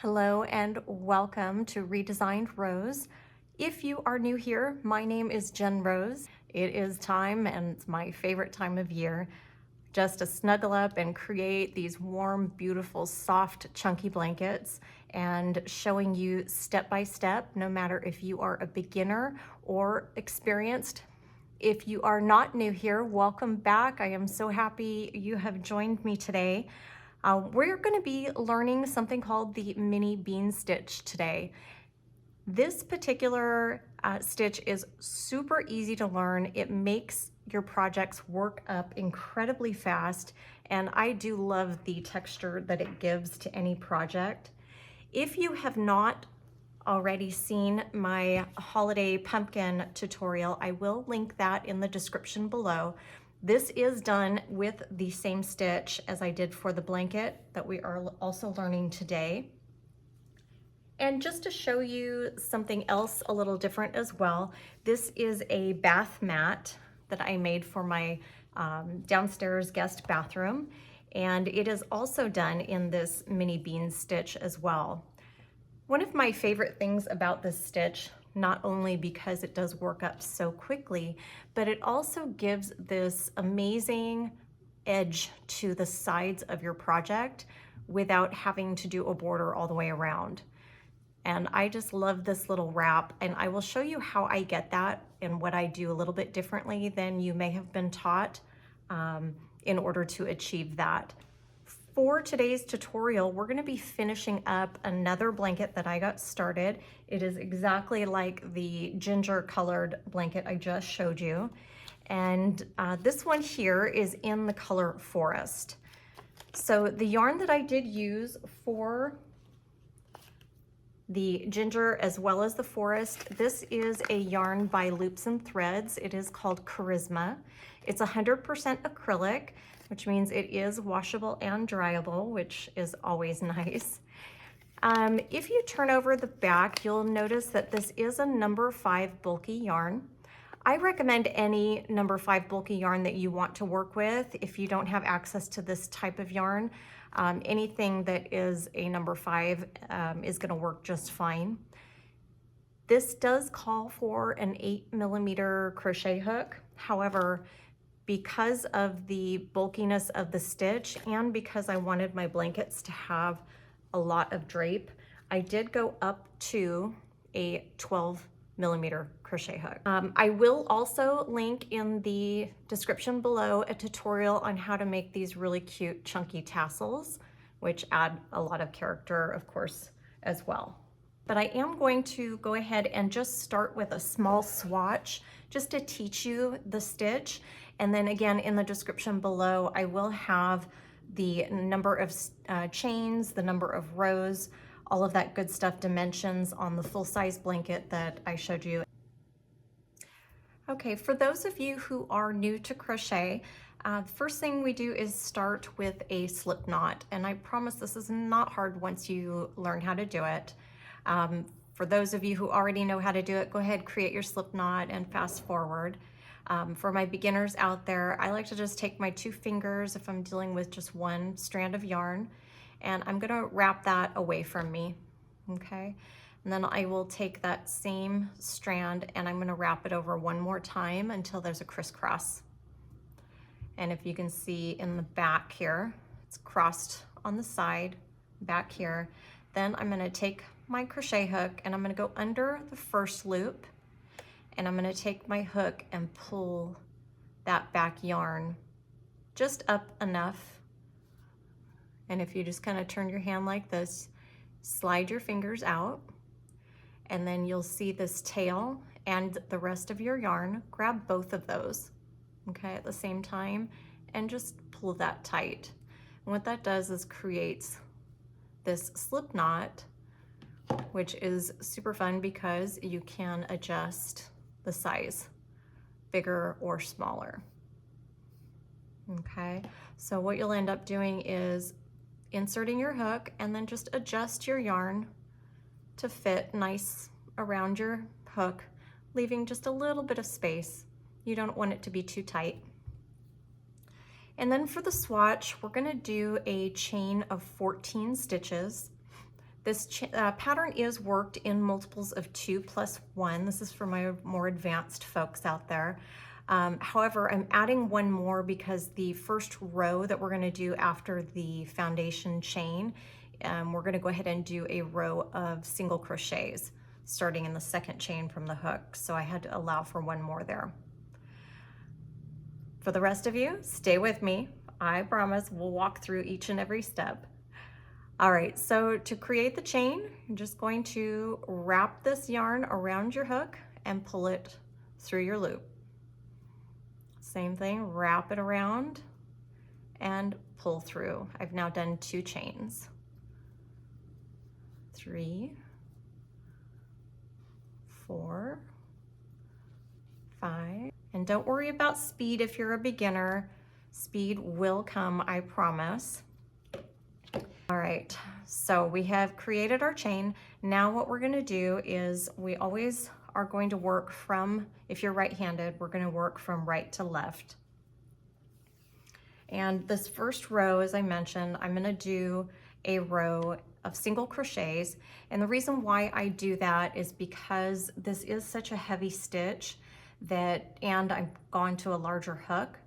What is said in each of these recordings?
Hello and welcome to Redesigned Rose. If you are new here, my name is Jen Rose. It is time, and it's my favorite time of year, just to snuggle up and create these warm, beautiful, soft, chunky blankets and showing you step by step, no matter if you are a beginner or experienced. If you are not new here, welcome back. I am so happy you have joined me today. We're going to be learning something called the mini bean stitch today. This particular stitch is super easy to learn. It makes your projects work up incredibly fast, and I do love the texture that it gives to any project. If you have not already seen my holiday pumpkin tutorial, I will link that in the description below. This is done with the same stitch as I did for the blanket that we are also learning today. And just to show you something else a little different as well, this is a bath mat that I made for my downstairs guest bathroom. And it is also done in this mini bean stitch as well. One of my favorite things about this stitch, not only because it does work up so quickly, but it also gives this amazing edge to the sides of your project without having to do a border all the way around. And I just love this little wrap, and I will show you how I get that and what I do a little bit differently than you may have been taught in order to achieve that. For today's tutorial, we're going to be finishing up another blanket that I got started. It is exactly like the ginger colored blanket I just showed you. And this one here is in the color Forest. So the yarn that I did use for the ginger as well as the forest, this is a yarn by Loops and Threads. It is called Charisma. It's 100% acrylic, which means it is washable and dryable, which is always nice. If you turn over the back, you'll notice that this is a number 5 bulky yarn. I recommend any number 5 bulky yarn that you want to work with. If you don't have access to this type of yarn, anything that is a number 5 is going to work just fine. This does call for an 8mm crochet hook. However, because of the bulkiness of the stitch and because I wanted my blankets to have a lot of drape, I did go up to a 12mm crochet hook. I will also link in the description below a tutorial on how to make these really cute chunky tassels, which add a lot of character, of course, as well. But I am going to go ahead and just start with a small swatch just to teach you the stitch. And then again, in the description below, I will have the number of chains, the number of rows, all of that good stuff, dimensions on the full-size blanket that I showed you. Okay, for those of you who are new to crochet, the first thing we do is start with a slip knot. And I promise this is not hard once you learn how to do it. For those of you who already know how to do it, go ahead, create your slip knot and fast forward. For my beginners out there, I like to just take my 2 fingers if I'm dealing with just one strand of yarn, and I'm gonna wrap that away from me, okay? And then I will take that same strand and I'm gonna wrap it over one more time until there's a crisscross. And if you can see in the back here, it's crossed on the side, back here. Then I'm gonna take my crochet hook and I'm gonna go under the first loop, and I'm gonna take my hook and pull that back yarn just up enough. And if you just kind of turn your hand like this, slide your fingers out, and then you'll see this tail and the rest of your yarn. Grab both of those, okay, at the same time, and just pull that tight. And what that does is creates this slip knot, which is super fun because you can adjust the size, bigger or smaller. Okay, so what you'll end up doing is inserting your hook and then just adjust your yarn to fit nice around your hook, leaving just a little bit of space. You don't want it to be too tight. And then for the swatch, we're gonna do a chain of 14 stitches. This pattern is worked in multiples of 2 plus 1. This is for my more advanced folks out there. However, I'm adding one more because the first row that we're going to do after the foundation chain, we're going to go ahead and do a row of single crochets starting in the second chain from the hook. So I had to allow for one more there. For the rest of you, stay with me. I promise we'll walk through each and every step. All right, so to create the chain, you're just going to wrap this yarn around your hook and pull it through your loop. Same thing, wrap it around and pull through. I've now done 2 chains. 3, 4, 5. And don't worry about speed if you're a beginner. Speed will come, I promise. All right, so we have created our chain. Now what we're gonna do is we always are going to work from, if you're right-handed, we're gonna work from right to left. And this first row, as I mentioned, I'm gonna do a row of single crochets. And the reason why I do that is because this is such a heavy stitch that, and I've gone to a larger hook,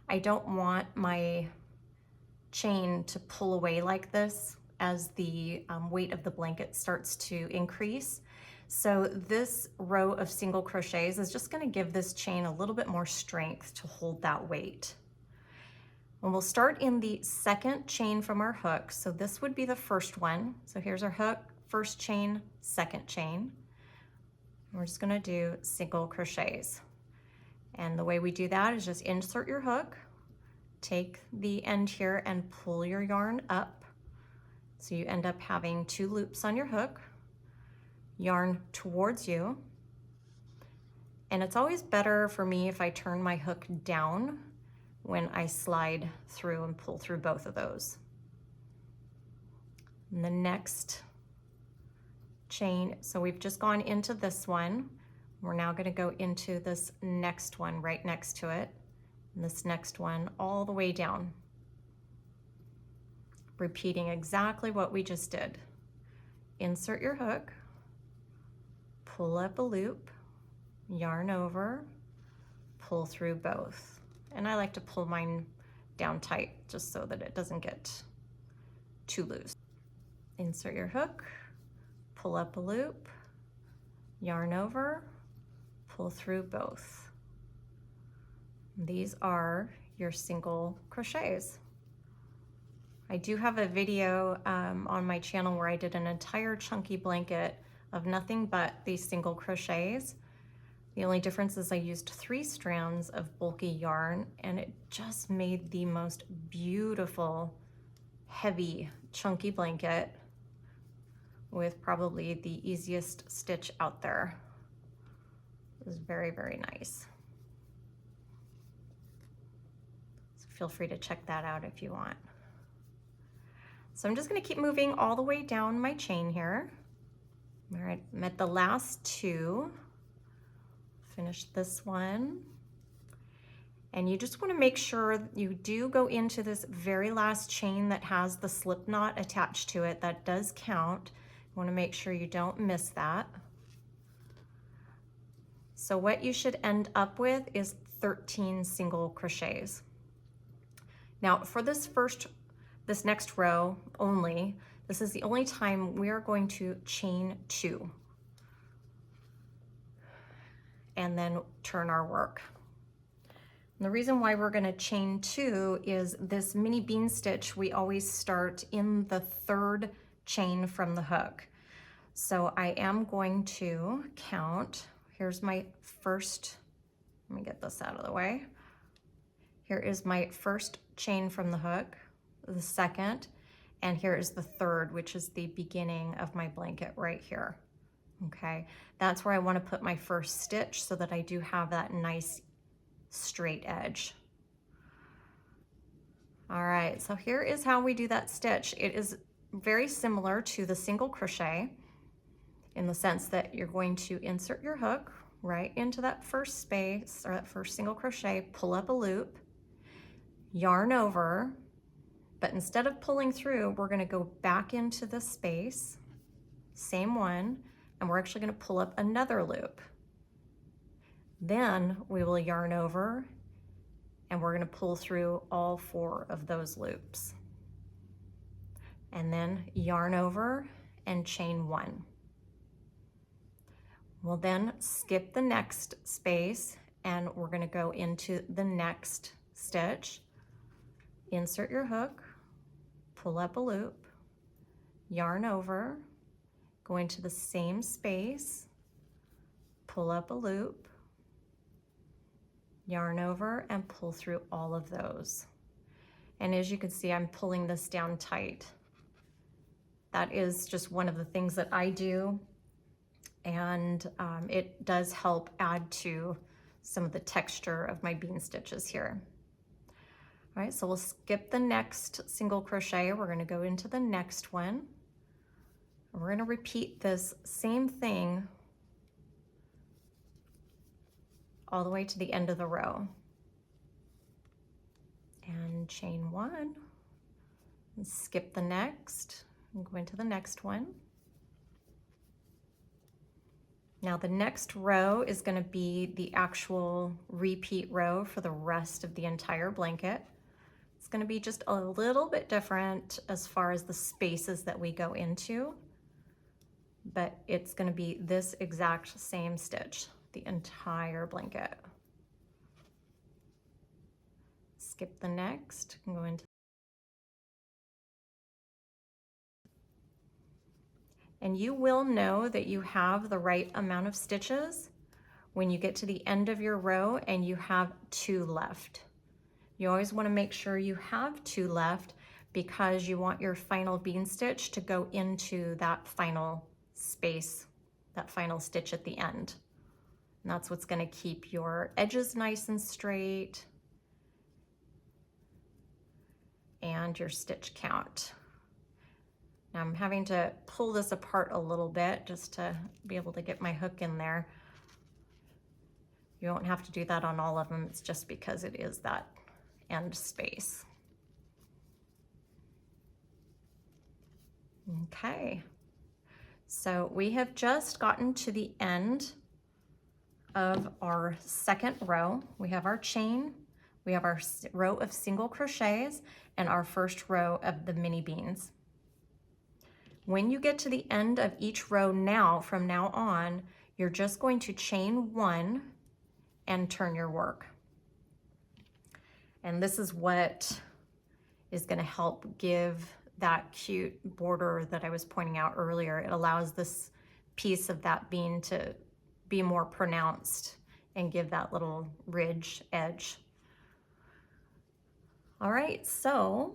I don't want my chain to pull away like this as the weight of the blanket starts to increase. So this row of single crochets is just going to give this chain a little bit more strength to hold that weight. And we'll start in the second chain from our hook. So this would be the first one. So here's our hook, first chain, second chain. We're just going to do single crochets. And the way we do that is just insert your hook, take the end here and pull your yarn up. So you end up having 2 loops on your hook, yarn towards you. And it's always better for me if I turn my hook down when I slide through and pull through both of those. And the next chain, so we've just gone into this one. We're now going to go into this next one right next to it. And this next one all the way down. Repeating exactly what we just did. Insert your hook, pull up a loop, yarn over, pull through both. And I like to pull mine down tight just so that it doesn't get too loose. Insert your hook, pull up a loop, yarn over, pull through both. These are your single crochets. I do have a video on my channel where I did an entire chunky blanket of nothing but these single crochets. The only difference is I used 3 strands of bulky yarn, and it just made the most beautiful, heavy, chunky blanket with probably the easiest stitch out there. It was very, very nice. So feel free to check that out if you want. So I'm just going to keep moving all the way down my chain here. All right, I'm at the last 2. Finish this one. And you just want to make sure you do go into this very last chain that has the slip knot attached to it. That does count. You want to make sure you don't miss that. So what you should end up with is 13 single crochets. Now for this next row only, this is the only time we are going to chain 2 and then turn our work. And the reason why we're going to chain 2 is this mini bean stitch, we always start in the 3rd chain from the hook. So I am going to count. Here's my first, let me get this out of the way. Here is my first chain from the hook, the second, and here is the 3rd, which is the beginning of my blanket right here. Okay, that's where I want to put my first stitch so that I do have that nice straight edge. All right, so here is how we do that stitch. It is very similar to the single crochet in the sense that you're going to insert your hook right into that first space or that first single crochet, pull up a loop, yarn over, but instead of pulling through, we're going to go back into the space same one, and we're actually going to pull up another loop. Then we will yarn over and we're going to pull through all 4 of those loops. And then yarn over and chain 1. We'll then skip the next space and we're going to go into the next stitch. Insert your hook, pull up a loop, yarn over, go into the same space, pull up a loop, yarn over, and pull through all of those. And as you can see, I'm pulling this down tight. That is just one of the things that I do, and it does help add to some of the texture of my bean stitches here. All right, so we'll skip the next single crochet. We're going to go into the next one. We're going to repeat this same thing all the way to the end of the row. And chain 1, and skip the next, and go into the next one. Now the next row is going to be the actual repeat row for the rest of the entire blanket. It's going to be just a little bit different as far as the spaces that we go into, but it's going to be this exact same stitch, the entire blanket. Skip the next and go into. And you will know that you have the right amount of stitches when you get to the end of your row and you have 2 left. You always want to make sure you have 2 left because you want your final bean stitch to go into that final space, that final stitch at the end. And that's what's going to keep your edges nice and straight and your stitch count. Now I'm having to pull this apart a little bit just to be able to get my hook in there. You won't have to do that on all of them. It's just because it is that end space. Okay, so we have just gotten to the end of our second row. We have our chain, we have our row of single crochets, and our first row of the mini beans. When you get to the end of each row now, from now on, you're just going to chain 1 and turn your work. And this is what is going to help give that cute border that I was pointing out earlier. It allows this piece of that bean to be more pronounced and give that little ridge edge. All right, so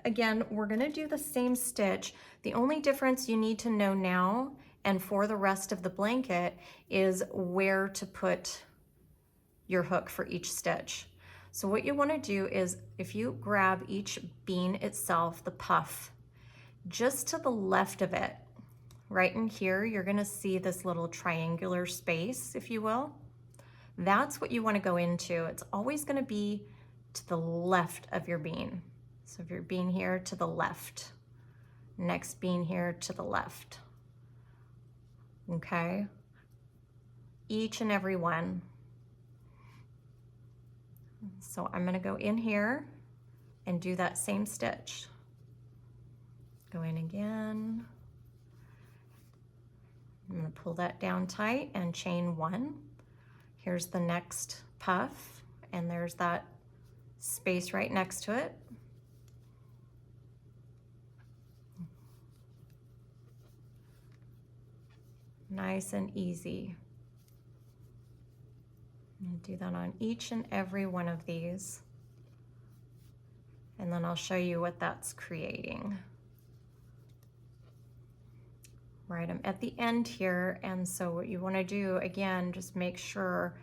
again, we're going to do the same stitch. The only difference you need to know now and for the rest of the blanket is where to put your hook for each stitch. So what you want to do is, if you grab each bean itself, the puff, just to the left of it, right in here, you're going to see this little triangular space, if you will. That's what you want to go into. It's always going to be to the left of your bean. So if your bean here, to the left. Next bean here, to the left. Okay? Each and every one. So I'm going to go in here and do that same stitch. Go in again. I'm going to pull that down tight and chain 1. Here's the next puff, and there's that space right next to it. Nice and easy. And do that on each and every one of these. And then I'll show you what that's creating. Right, I'm at the end here, and so what you want to do, again, just make sure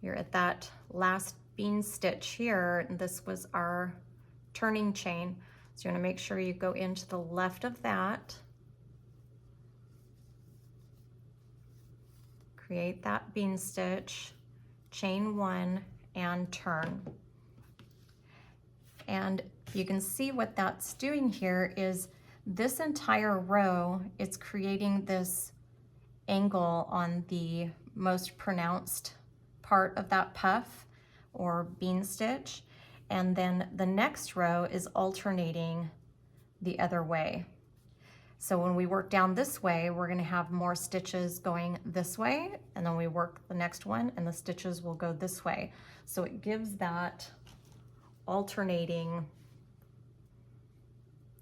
you're at that last bean stitch here. And this was our turning chain. So you want to make sure you go into the left of that. Create that bean stitch, chain 1, and turn. And you can see what that's doing here is this entire row, it's creating this angle on the most pronounced part of that puff or bean stitch. And then the next row is alternating the other way. So when we work down this way, we're gonna have more stitches going this way, and then we work the next one and the stitches will go this way. So it gives that alternating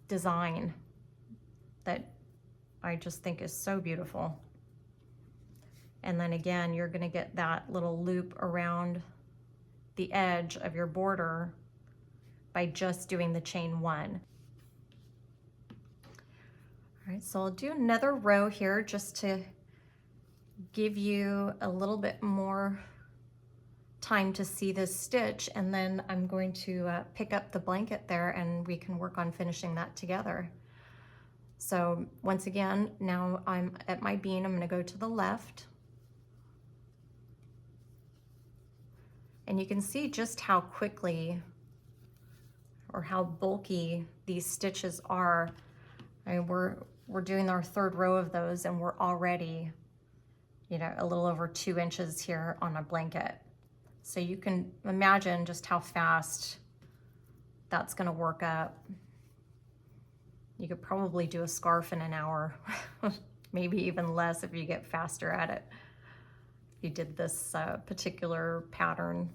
design that I just think is so beautiful. And then again, you're gonna get that little loop around the edge of your border by just doing the chain one. All right, so I'll do another row here just to give you a little bit more time to see this stitch, and then I'm going to pick up the blanket there and we can work on finishing that together. So once again, now I'm at my bean, I'm gonna go to the left. And you can see just how quickly or how bulky these stitches are. I mean, we're doing our third row of those and we're already, you know, a little over 2 inches here on a blanket. So you can imagine just how fast that's gonna work up. You could probably do a scarf in an hour, maybe even less if you get faster at it. If you did this particular pattern,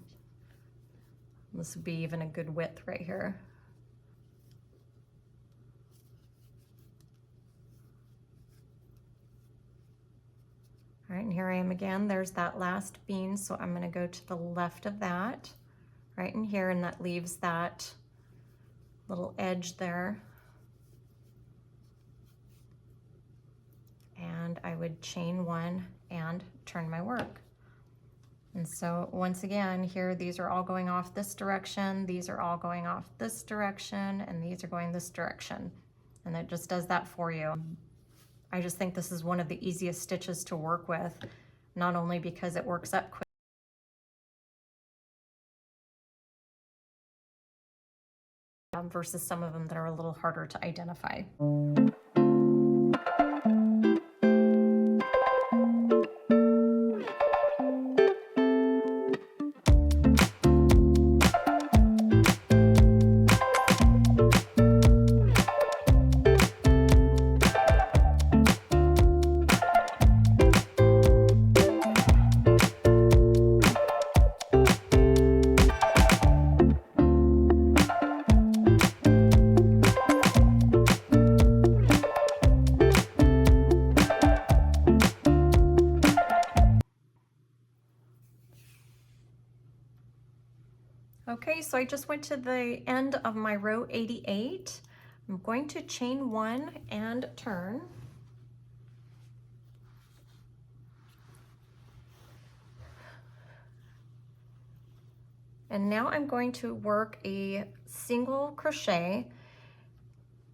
this would be even a good width right here. All right, and here I am again. There's that last bean, so I'm gonna go to the left of that, right in here, and that leaves that little edge there. And I would chain one and turn my work. And so once again, here, these are all going off this direction, these are all going off this direction, and these are going this direction. And it just does that for you. I just think this is one of the easiest stitches to work with, not only because it works up quick, versus some of them that are a little harder to identify. Okay, so I just went to the end of my row 88. I'm going to chain one and turn. And now I'm going to work a single crochet,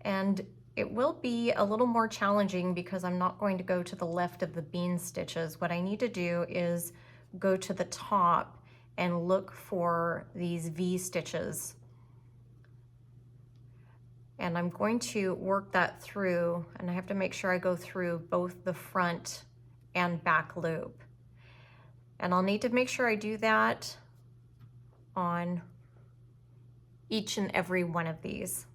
and it will be a little more challenging because I'm not going to go to the left of the bean stitches. What I need to do is go to the top and look for these V stitches. And I'm going to work that through, and I have to make sure I go through both the front and back loop. And I'll need to make sure I do that on each and every one of these,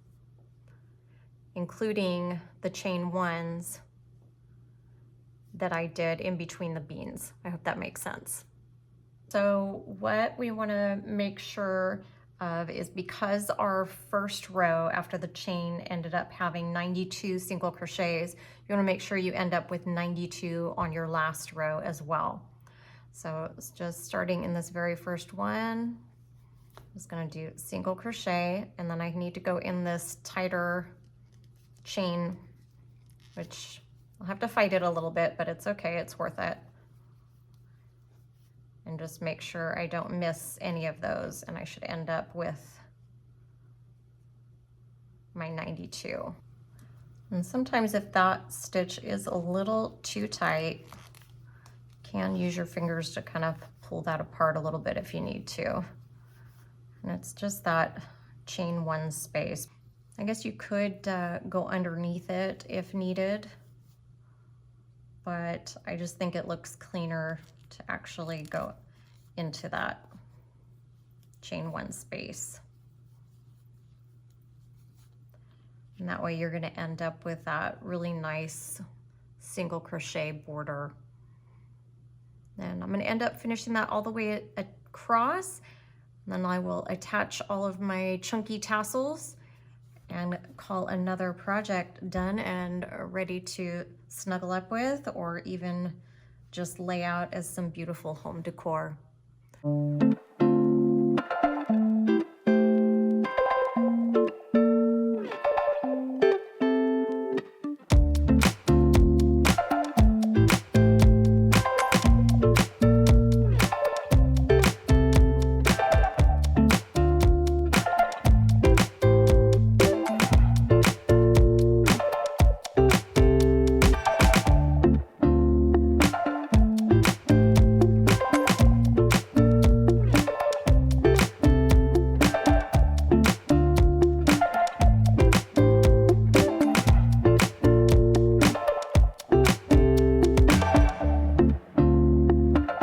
including the chain ones that I did in between the beans. I hope that makes sense. So what we want to make sure of is, because our first row after the chain ended up having 92 single crochets, you want to make sure you end up with 92 on your last row as well. So it's just starting in this very first one. I'm just going to do single crochet, and then I need to go in this tighter chain, which I'll have to fight it a little bit, but it's okay, it's worth it. And just make sure I don't miss any of those, and I should end up with my 92. And sometimes if that stitch is a little too tight, you can use your fingers to kind of pull that apart a little bit if you need to. And it's just that chain one space. I guess you could go underneath it if needed, but I just think it looks cleaner to actually go into that chain one space. And that way you're going to end up with that really nice single crochet border. And I'm going to end up finishing that all the way across. And then I will attach all of my chunky tassels and call another project done and ready to snuggle up with, or even just lay out as some beautiful home decor.